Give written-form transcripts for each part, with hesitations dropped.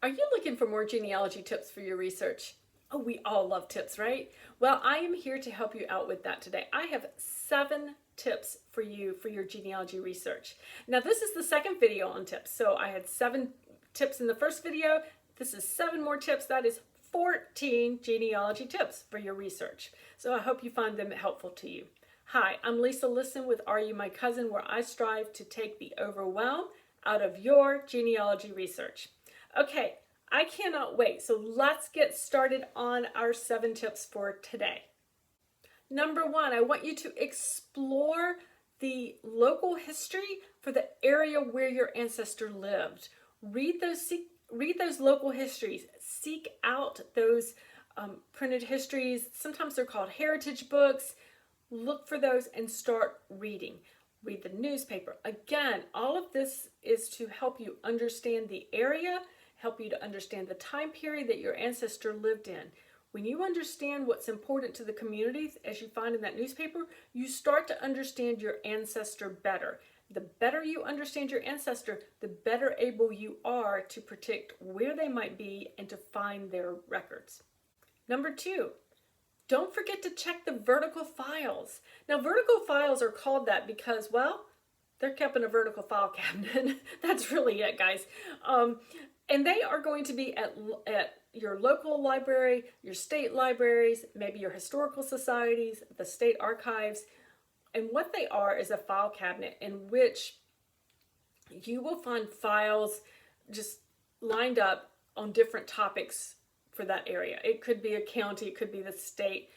Are you looking for more genealogy tips for your research? Oh, we all love tips, right? Well, I am here to help you out with that today. I have 7 tips for you for your genealogy research. Now, this is the second video on tips. So I had 7 tips in the first video. This is 7 more tips. That is 14 genealogy tips for your research. So I hope you find them helpful to you. Hi, I'm Lisa Lisson with Are You My Cousin, where I strive to take the overwhelm out of your genealogy research. Okay, I cannot wait. So let's get started on our 7 tips for today. Number 1, I want you to explore the local history for the area where your ancestor lived. Read those local histories. Seek out those printed histories. Sometimes they're called heritage books. Look for those and start reading. Read the newspaper. Again, all of this is to help you understand the area, help you to understand the time period that your ancestor lived in. When you understand what's important to the communities, as you find in that newspaper, you start to understand your ancestor better. The better you understand your ancestor, the better able you are to predict where they might be and to find their records. Number 2, don't forget to check the vertical files. Now, vertical files are called that because, well, they're kept in a vertical file cabinet. That's really it, guys. And they are going to be at your local library, your state libraries, maybe your historical societies, the state archives. And what they are is a file cabinet in which you will find files just lined up on different topics for that area. It could be a county, it could be the state.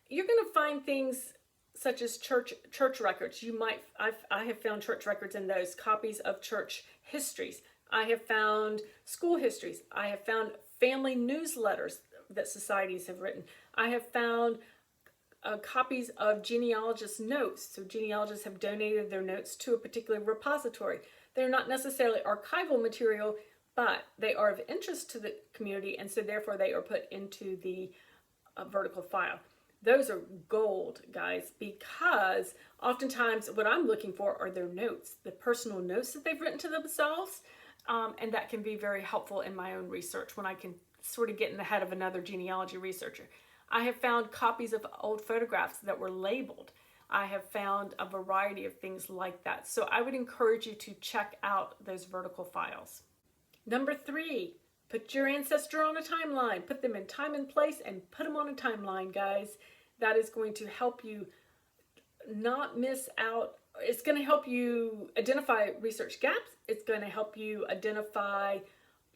You're going to find things such as church records. I have found church records in those, copies of church histories. I have found school histories. I have found family newsletters that societies have written. I have found copies of genealogist notes. So genealogists have donated their notes to a particular repository. They're not necessarily archival material, but they are of interest to the community, and so therefore they are put into the vertical file. Those are gold, guys, because oftentimes what I'm looking for are their notes, the personal notes that they've written to themselves. And that can be very helpful in my own research when I can sort of get in the head of another genealogy researcher. I have found copies of old photographs that were labeled. I have found a variety of things like that. So I would encourage you to check out those vertical files. Number 3, put your ancestor on a timeline. Put them in time and place and put them on a timeline, guys. That is going to help you not miss out. It's going to help you identify research gaps. It's going to help you identify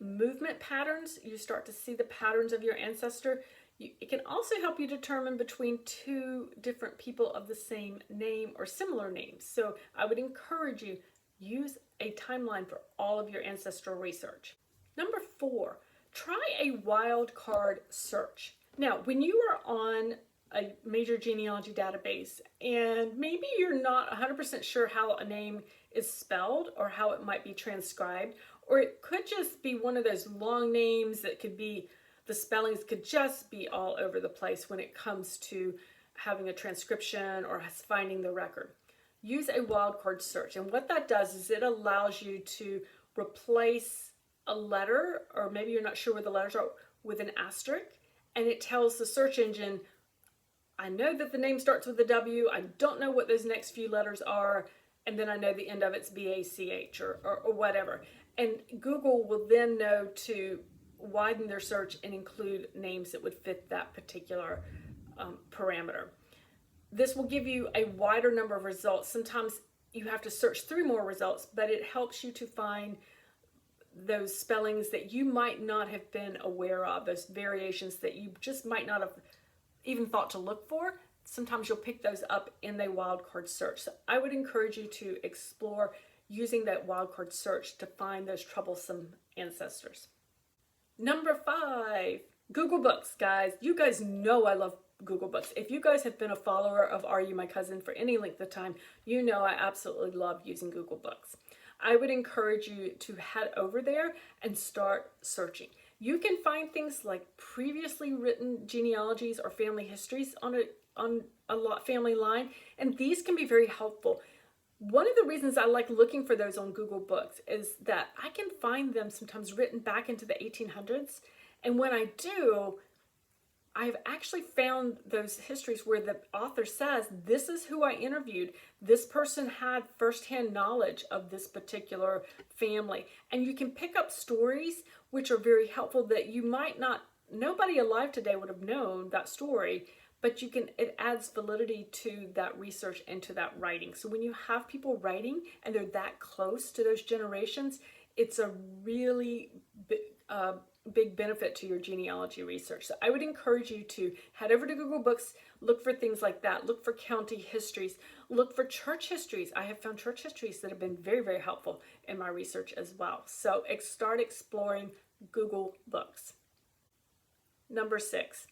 movement patterns. You start to see the patterns of your ancestor. It can also help you determine between 2 different people of the same name or similar names. So I would encourage you, use a timeline for all of your ancestral research. Number 4, try a wildcard search. Now, when you are on a major genealogy database and maybe you're not 100% sure how a name is spelled or how it might be transcribed, or it could just be one of those long names that could be, the spellings could just be all over the place when it comes to having a transcription or finding the record. Use a wildcard search, and what that does is it allows you to replace a letter, or maybe you're not sure where the letters are, with an asterisk, and it tells the search engine, I know that the name starts with a W, I don't know what those next few letters are, and then I know the end of it's BACH or whatever. And Google will then know to widen their search and include names that would fit that particular parameter. This will give you a wider number of results. Sometimes you have to search through more results, but it helps you to find those spellings that you might not have been aware of, those variations that you just might not have even thought to look for. Sometimes you'll pick those up in the wildcard search. So I would encourage you to explore using that wildcard search to find those troublesome ancestors. Number 5, Google Books, guys. You guys know I love Google Books. If you guys have been a follower of Are You My Cousin for any length of time, you know I absolutely love using Google Books. I would encourage you to head over there and start searching. You can find things like previously written genealogies or family histories on a family line, and these can be very helpful. One of the reasons I like looking for those on Google Books is that I can find them sometimes written back into the 1800s. And when I do, I've actually found those histories where the author says, this is who I interviewed. This person had firsthand knowledge of this particular family. And you can pick up stories which are very helpful that you might not, nobody alive today would have known that story, but it adds validity to that research and to that writing. So when you have people writing and they're that close to those generations, it's a really big benefit to your genealogy research. So I would encourage you to head over to Google Books, look for things like that, look for county histories, look for church histories. I have found church histories that have been very, very helpful in my research as well. So start exploring Google Books. Number 6,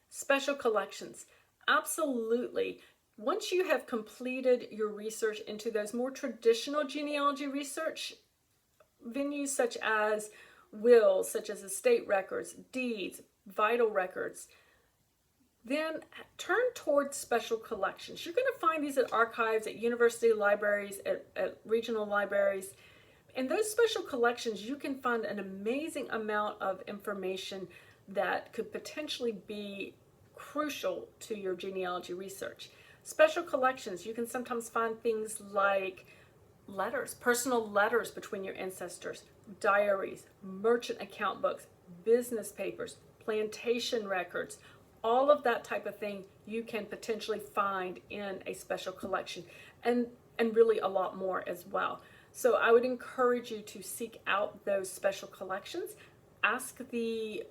special collections. Absolutely. Once you have completed your research into those more traditional genealogy research venues, such as wills, such as estate records, deeds, vital records, then turn towards special collections. You're going to find these at archives, at university libraries, at regional libraries. In those special collections, you can find an amazing amount of information that could potentially be crucial to your genealogy research. Special collections, you can sometimes find things like letters, personal letters between your ancestors, diaries, merchant account books, business papers, plantation records, all of that type of thing you can potentially find in a special collection, and really a lot more as well. So I would encourage you to seek out those special collections. Ask the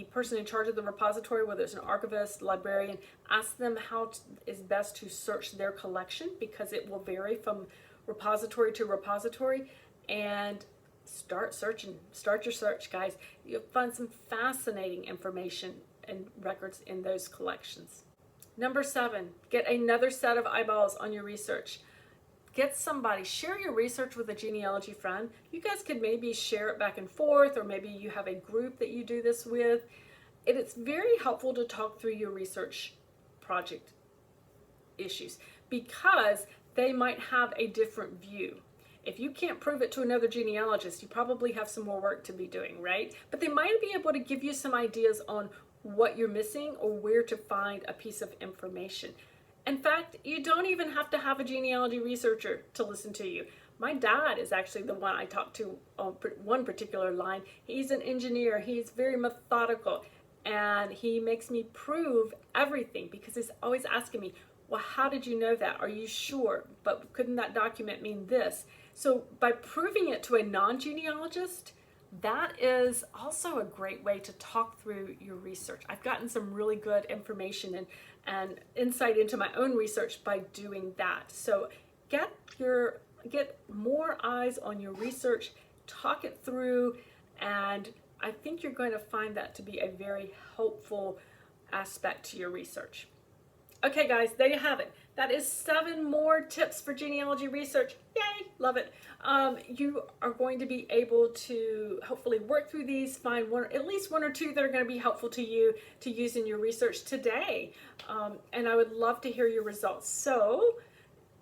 person in charge of the repository, whether it's an archivist, librarian, ask them how is best to search their collection, because it will vary from repository to repository. And start searching. Start your search, guys. You'll find some fascinating information and records in those collections. Number 7, get another set of eyeballs on your research. Get somebody, share your research with a genealogy friend. You guys could maybe share it back and forth, or maybe you have a group that you do this with. And it's very helpful to talk through your research project issues, because they might have a different view. If you can't prove it to another genealogist, you probably have some more work to be doing, right? But they might be able to give you some ideas on what you're missing or where to find a piece of information. In fact, you don't even have to have a genealogy researcher to listen to you. My dad is actually the one I talked to on one particular line. He's an engineer. He's very methodical, and he makes me prove everything, because he's always asking me, well, how did you know that? Are you sure? But couldn't that document mean this? So by proving it to a non-genealogist, that is also a great way to talk through your research. I've gotten some really good information and insight into my own research by doing that. So get more eyes on your research, talk it through, and I think you're going to find that to be a very helpful aspect to your research. Okay, guys, there you have it. That is 7 more tips for genealogy research. Yay, love it. You are going to be able to hopefully work through these, find at least one or two that are going to be helpful to you to use in your research today. And I would love to hear your results. So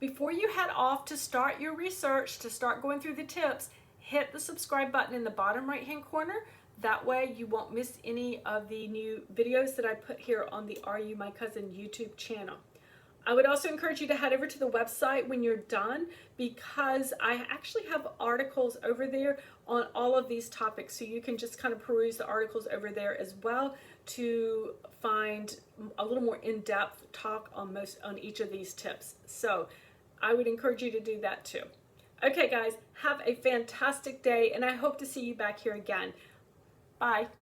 before you head off to start your research, to start going through the tips, hit the subscribe button in the bottom right-hand corner. That way you won't miss any of the new videos that I put here on the Are You My Cousin YouTube channel. I would also encourage you to head over to the website when you're done, because I actually have articles over there on all of these topics. So you can just kind of peruse the articles over there as well to find a little more in-depth talk on each of these tips. So I would encourage you to do that too. Okay, guys, have a fantastic day, and I hope to see you back here again. Bye.